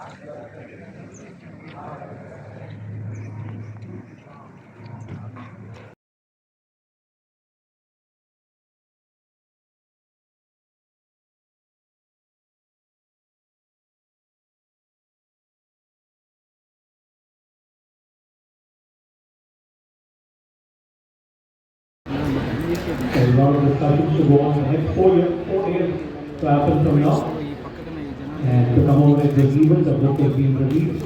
So a lot of discussions to go on the next 4 years to happen from now. And to come over with the events, the book has been released.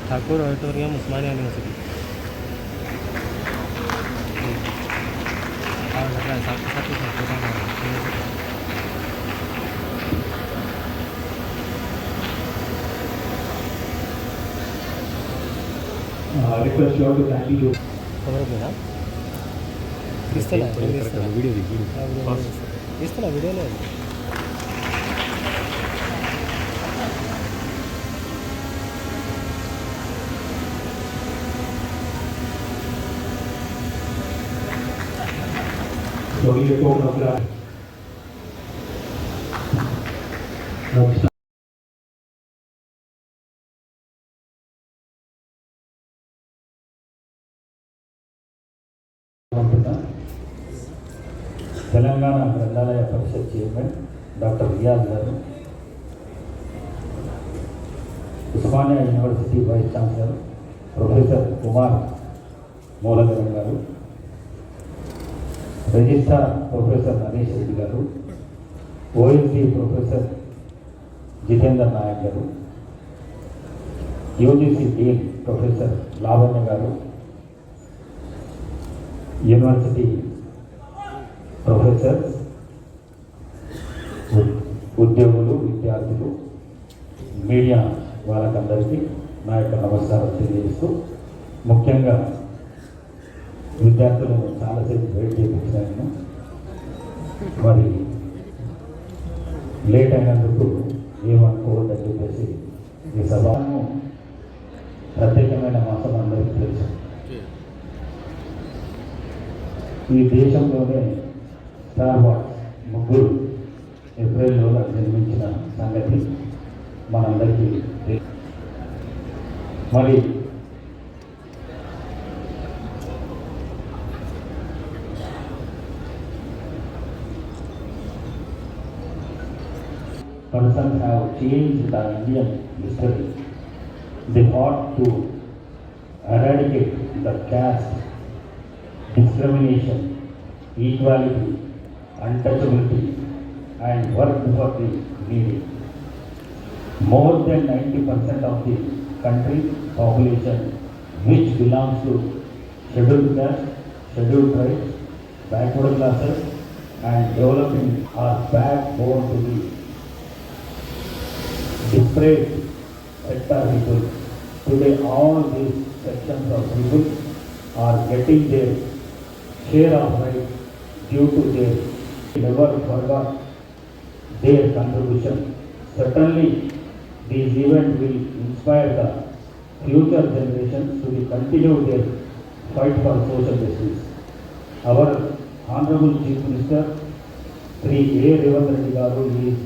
Thakur auditorium Osmania university Request you all to kindly do. వీడియోలో Slowly let go of the Telangana Granthalaya Parishad chairman doctor Riyaz గారు, Osmania university vice chancellor professor Kumar Muladharam గారు, registrar professor Naresh Reddy గారు, ఓఎల్సీ professor Jitender Naik గారు, UGC dean professor Lavanya గారు, university professors, ఉద్యోగులు, విద్యార్థులు, media వాళ్ళకందరికీ నా యొక్క నమస్కారం తెలియజేస్తూ, ముఖ్యంగా విద్యార్థులను చాలాసేపు వెయిట్ చేయించాను. మరి లేట్ అయినందుకు ఏమనుకోవద్దని చెప్పేసి ఈ సభను ప్రత్యేకమైన మాసం అందరికీ తెలుసు. ఈ దేశంలోనే స్టార్ వార్స్ ముగ్గురు ఏప్రిల్లో జన్మించిన సంగతి మనందరికీ తెలుసు. మరి persons have changed the Indian history. They fought to eradicate the caste, discrimination, equality, untouchability, and worked for the needy. More than 90% of the country's population, which belongs to scheduled caste, scheduled tribes, backward classes, and developing, are backbone to the disparate sector people. Today all these sections of people are getting their share of rights due to their never forgot their contribution. Certainly these events will inspire the future generations to continue their fight for social justice. Our Honorable Chief Minister Sri A. Revanth Reddy Garu is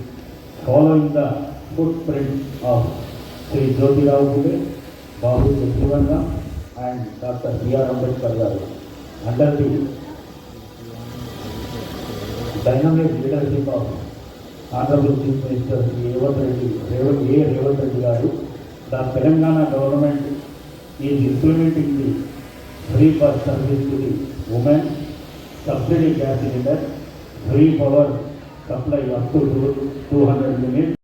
following the footprints of Sri Phule, Babu JagjivanRam and Dr. Ambedkar Garu under the dynamic leadership of Honorable Chief Minister A. Revanth Reddy Garu. The Telangana government is implementing the free bus service to the women, subsidy gas cylinder, free power supply up to 200 units.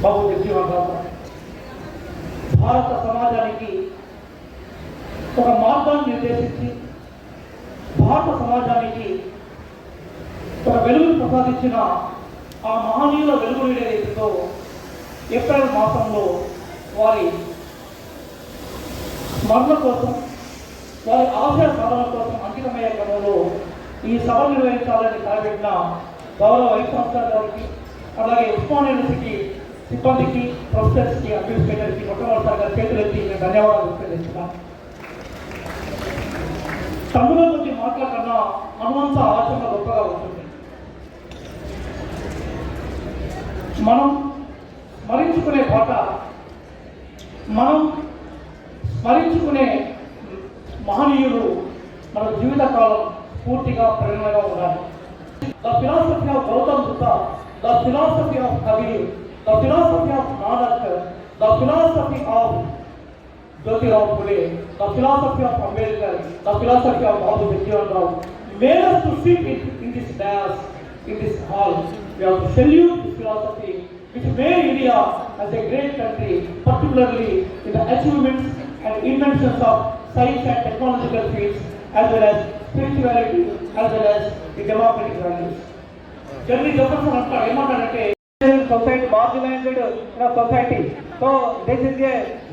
బాబు జగ్జీవన్రామ్ భారత సమాజానికి ఒక మార్గాన్ని నిర్దేశించి భారత సమాజానికి ఒక వెలుగును ప్రసాదించిన ఆ మహనీయుల వెలుగు ఏదైతుందో ఏప్రిల్ మాసంలో వారి స్మరణ కోసం వారి ఆశయ సాధన కోసం అంకితమయ్యే క్రమంలో ఈ సభ నిర్వహించాలని తలపెట్టిన గౌరవ వైస్ ఛాన్సలర్ గారికి అలాగే ఉస్మాన్ యూనివర్సిటీ సిబ్బందికి ప్రొఫెసర్స్కి అడ్మినిస్ట్రేటర్కి మొట్టమొదటిసారిగా చేతులెత్తి నేను ధన్యవాదాలు తెలియజేస్తున్నాను. తమ్ముల గురించి మాట్లాడకన్నా హనుమంత ఆలోచన గొప్పగా ఉంటుంది. మనం స్మరించుకునే పాట, మనం స్మరించుకునే మహనీయులు మన జీవితకాలం పూర్తిగా ప్రేరణగా ఉండాలి. The philosophy of Gautam Buddha, the philosophy of Kabir, the philosophy of Nanak, the philosophy of Phule, the philosophy of Ambedkar, the philosophy of JagjivanRam made us to sit in this dais, in this hall. We have to salute this philosophy which made India as a great country, particularly in the achievements and inventions of science and technological fields, as well as spirituality, as well as the democratic values. Generally, Jefferson antaru emantarante society marginalized society. So this is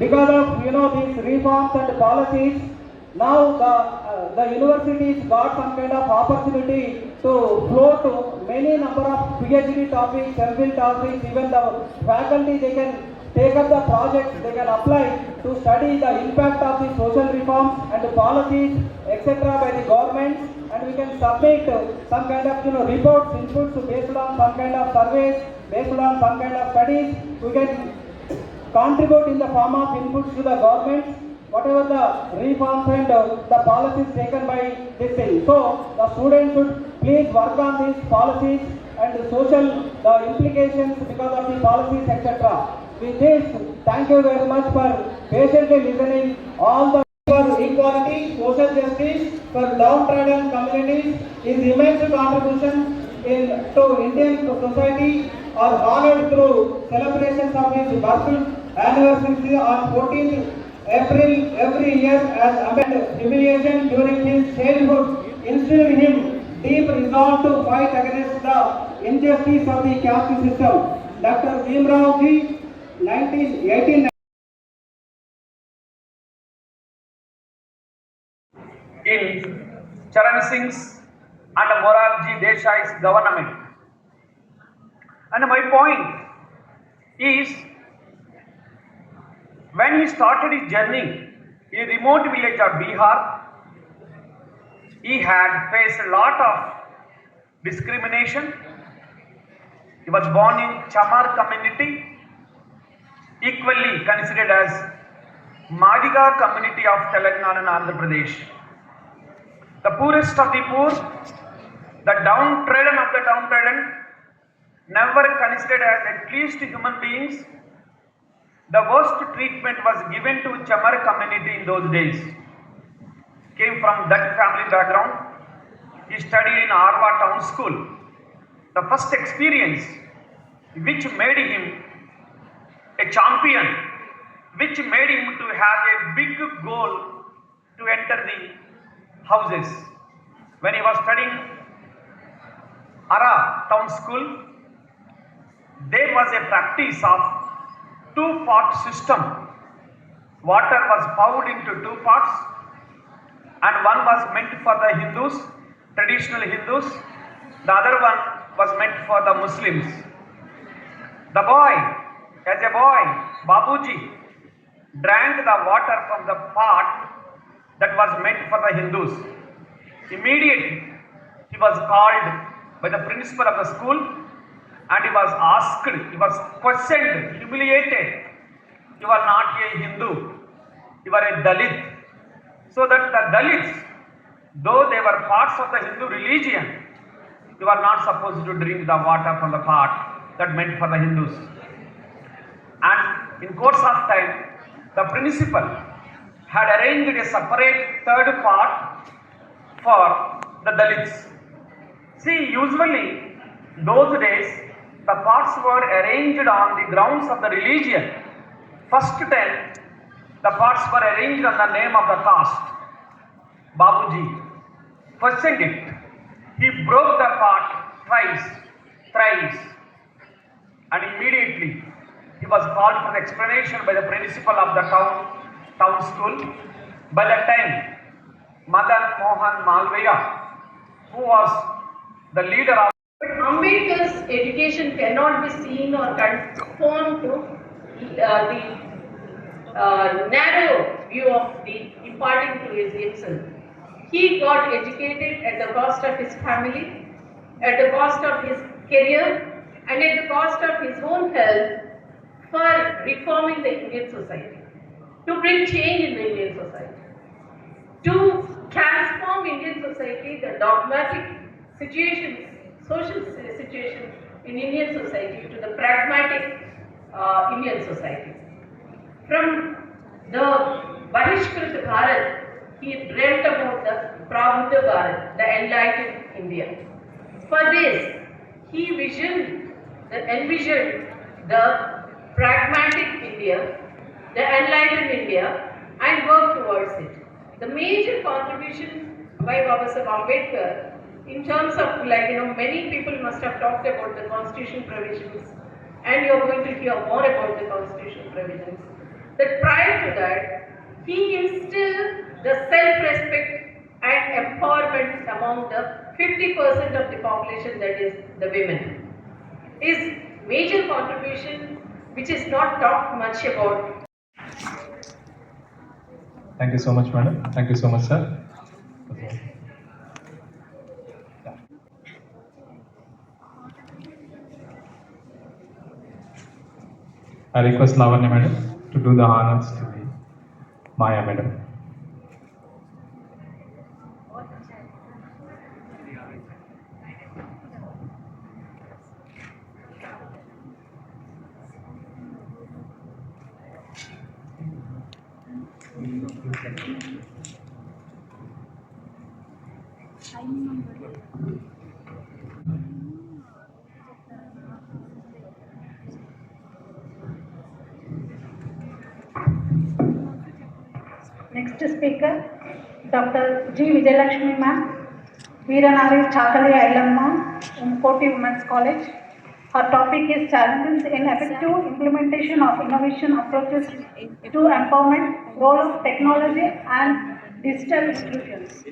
because of these reforms and policies. Now the universities got some kind of opportunity to flow to many number of PhD topics, MPhil topics. Even the faculty, they can take up the projects, they can apply to study the impact of the social reforms and the policies, etc. by the government, and we can submit some kind of reports, inputs based on some kind of surveys, based on some kind of studies. We can contribute in the form of inputs to the government, whatever the reforms and the policies taken by this thing. So the students should please work on these policies and the social implications because of the policies, etc. With this, thank you very much for patiently listening. All the for equality, social justice, for downtrodden communities, his immense contribution to Indian society are honored through celebrations of his birth anniversary on 14th April every year, as amid humiliation during his childhood instilled in him deep resolve to fight against the injustice of the caste system. Dr. Bhimrao ji, 1918. In Charan Singh's and Morarji Desai's government. And my point is, when he started his journey in a remote village of Bihar, he had faced a lot of discrimination. He was born in Chamar community, equally considered as Madiga community of Telangana and Andhra Pradesh. The poorest of the poor, the downtrodden of the downtrodden, never considered as at least human beings. The worst treatment was given to Chamar community in those days. Came from that family background. He studied in Arwa town school. The first experience which made him a champion, which made him to have a big goal to enter the houses. When he was studying Ara town school, there was a practice of two-part system. Water was poured into two parts, and one was meant for the Hindus, traditional Hindus. The other one was meant for the Muslims. The boy, as a boy, Babuji, drank the water from the pot that was meant for the Hindus. Immediately, he was called by the principal of the school, and he was asked, he was questioned, humiliated. You are not a Hindu, you are a Dalit. So that the Dalits, though they were parts of the Hindu religion, you are not supposed to drink the water from the pot that meant for the Hindus. And in course of time, the principal had arranged a separate third part for the Dalits. See, usually those days the parts were arranged on the grounds of the religion. First 10, the parts were arranged on the name of the caste. Babuji questioned it. He broke the part thrice, and immediately he was called for explanation by the principal of the town school. By that time, Madan Mohan Malviya, who was the leader of But Ambedkar's education cannot be seen or conformed to the narrow view of the imparting to himself. He got educated at the cost of his family, at the cost of his career, and at the cost of his own health for reforming the Indian society, to bring change in the Indian society, to transform Indian society, the dogmatic situations, social situations in Indian society to the pragmatic Indian society. From the Bahishkrit Bharat, he dreamt about the Prabuddha Bharat, the enlightened India. For this, he envisioned the pragmatic India, the enlightened India, and worked towards it. The major contribution by Baba Saheb Ambedkar, in terms of many people must have talked about the constitution provisions, and you are going to hear more about the constitution provisions. That prior to that, he instilled the self-respect and empowerment among the 50% of the population, that is the women. His major contribution, which is not talked much about. Thank you so much, madam. Thank you so much, sir. I request Lavanya madam to do the honors to the Maya madam. Next speaker, Dr. G. Vijayalakshmi ma'am, Veeranari Chakali Ailamma, Koti Women's College. Her topic is challenges in effective implementation of innovation approaches to empowerment, role of technology and digital institutions.